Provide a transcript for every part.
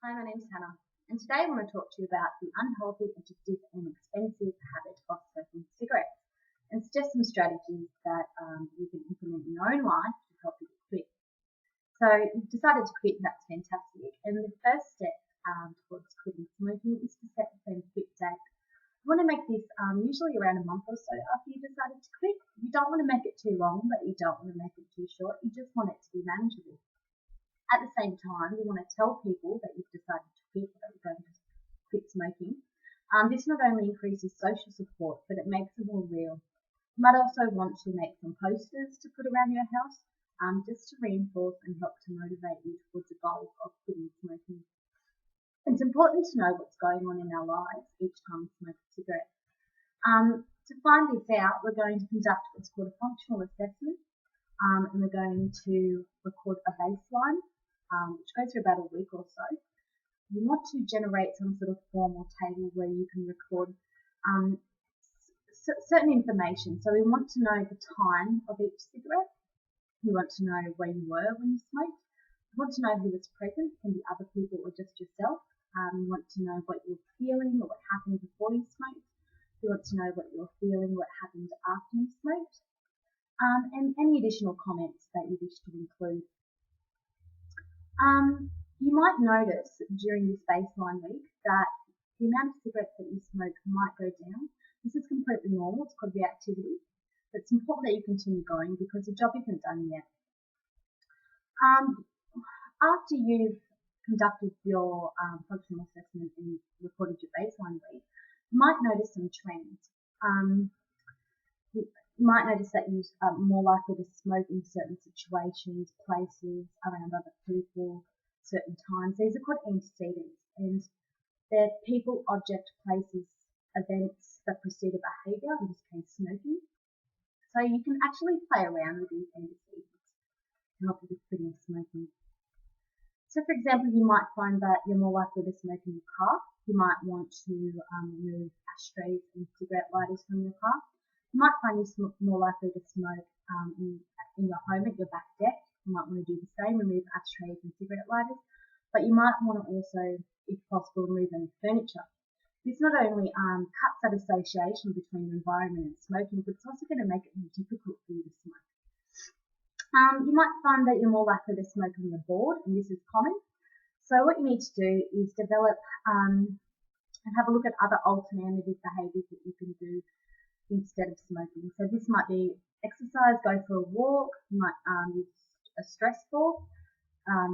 Hi, my name's Hannah, and today I want to talk to you about the unhealthy, addictive, and expensive habit of smoking cigarettes, and suggest some strategies that you can implement in your own life to help you quit. So you've decided to quit, and that's fantastic. And the first step towards quitting smoking is to set the same quit date. You want to make this usually around a month or so after you decided to quit. You don't want to make it too long, but you don't want to make it too short. You just want it to be manageable. At the same time, you want to tell people that you've decided to quit, that you're going to quit smoking. This not only increases social support, but it makes it more real. You might also want to make some posters to put around your house, just to reinforce and help to motivate you towards the goal of quitting smoking. It's important to know what's going on in our lives each time we smoke a cigarette. To find this out, we're going to conduct what's called a functional assessment, and we're going to record a baseline, which goes for about a week or so. You want to generate some sort of form or table where you can record certain information. So we want to know the time of each cigarette. We want to know where you were when you smoked. We want to know who was present, can be other people or just yourself. We want to know what you're feeling or what happened before you smoked. We want to know what you're feeling, what happened after you smoked, and any additional comments that you wish to include. You might notice during this baseline week that the amount of cigarettes that you smoke might go down. This is completely normal. It's called reactivity. But it's important that you continue going because the job isn't done yet. After you've conducted your functional assessment and recorded your baseline week, you might notice some trends. You might notice that you are more likely to smoke in certain situations, places, around other people, certain times. These are called antecedents, and they're people, object, places, events that precede a behaviour, in this case smoking. So you can actually play around with these antecedents to help you with quitting smoking. So for example, you might find that you're more likely to smoke in your car. You might want to remove ashtrays and cigarette lighters from your car. You might find you're more likely to smoke in your home at your back deck. You might want to do the same, remove ashtrays and cigarette lighters. But you might want to also, if possible, remove any furniture. This not only cuts that association between the environment and smoking, but it's also going to make it more difficult for you to smoke. You might find that you're more likely to smoke when you're bored, and this is common. So what you need to do is develop and have a look at other alternative behaviours that you can do instead of smoking. So this might be exercise, go for a walk, you might use a stress ball,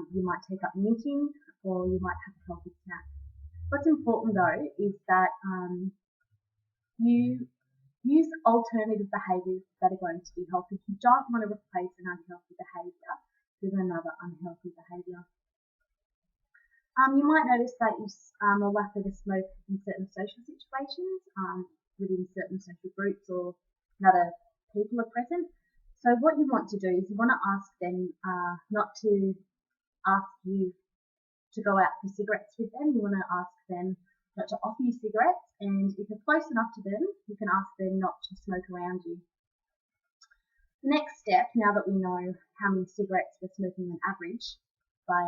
you might take up knitting, or you might have a healthy snack. What's important though is that you use alternative behaviours that are going to be healthy. You don't want to replace an unhealthy behaviour with another unhealthy behaviour. You might notice that you are more likely to smoke in certain social situations, within certain social groups or other people are present. So what you want to do is you want to ask them not to ask you to go out for cigarettes with them. You want to ask them not to offer you cigarettes, and if you're close enough to them, you can ask them not to smoke around you. The next step, now that we know how many cigarettes we're smoking on average by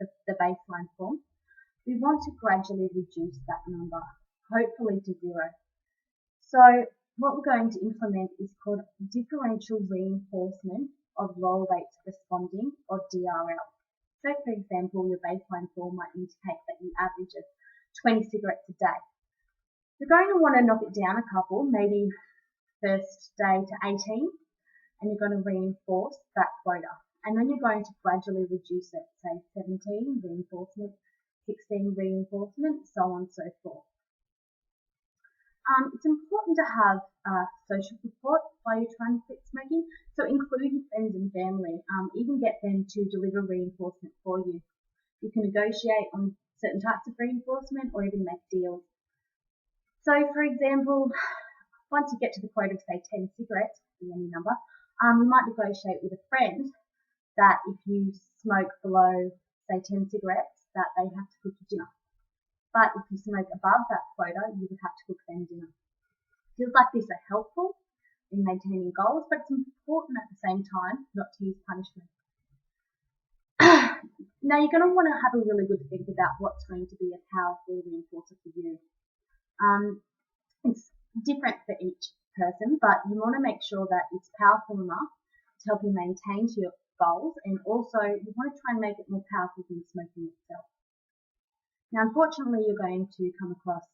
the baseline form, we want to gradually reduce that number, hopefully to zero. So what we're going to implement is called differential reinforcement of low rates responding, or DRL. So for example, your baseline form might indicate that you average 20 cigarettes a day. You're going to want to knock it down a couple, maybe first day to 18, and you're going to reinforce that quota. And then you're going to gradually reduce it, say 17 reinforcement, 16 reinforcement, so on and so forth. It's important to have social support while you're trying to quit smoking, so include your friends and family, even get them to deliver reinforcement for you. You can negotiate on certain types of reinforcement or even make deals. So for example, once you get to the quota of say 10 cigarettes, be any number, you might negotiate with a friend that if you smoke below say 10 cigarettes, that they have to cook you dinner. But if you smoke above that quota, you would have to cook them dinner. Deals like this are helpful in maintaining goals, but it's important at the same time not to use punishment. Now you're going to want to have a really good think about what's going to be a powerful reinforcer for you. It's different for each person, but you want to make sure that it's powerful enough to help you maintain your goals, and also you want to try and make it more powerful than smoking itself. Now, unfortunately, you're going to come across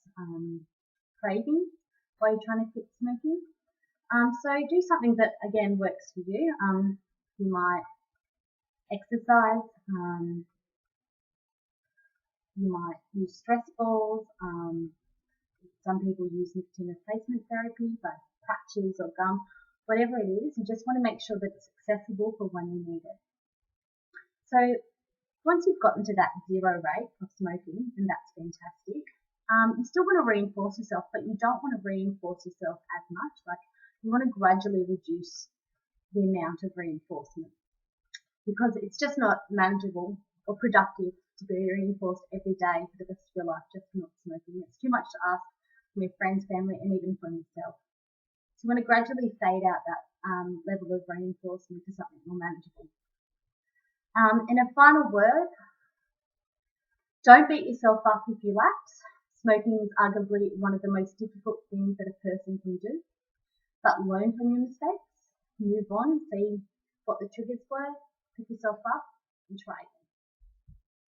cravings while you're trying to quit smoking. So do something that, again, works for you. You might exercise, you might use stress balls, some people use nicotine replacement therapy, like patches or gum, whatever it is, you just want to make sure that it's accessible for when you need it. So once you've gotten to that 0 rate of smoking, and that's fantastic, you still want to reinforce yourself, but you don't want to reinforce yourself as much. Like, you want to gradually reduce the amount of reinforcement, because it's just not manageable or productive to be reinforced every day for the rest of your life just for not smoking. It's too much to ask from your friends, family, and even from yourself. So you want to gradually fade out that level of reinforcement to something more manageable. In a final word, don't beat yourself up if you lapse. Smoking is arguably one of the most difficult things that a person can do. But learn from your mistakes, move on, see what the triggers were, pick yourself up, and try again.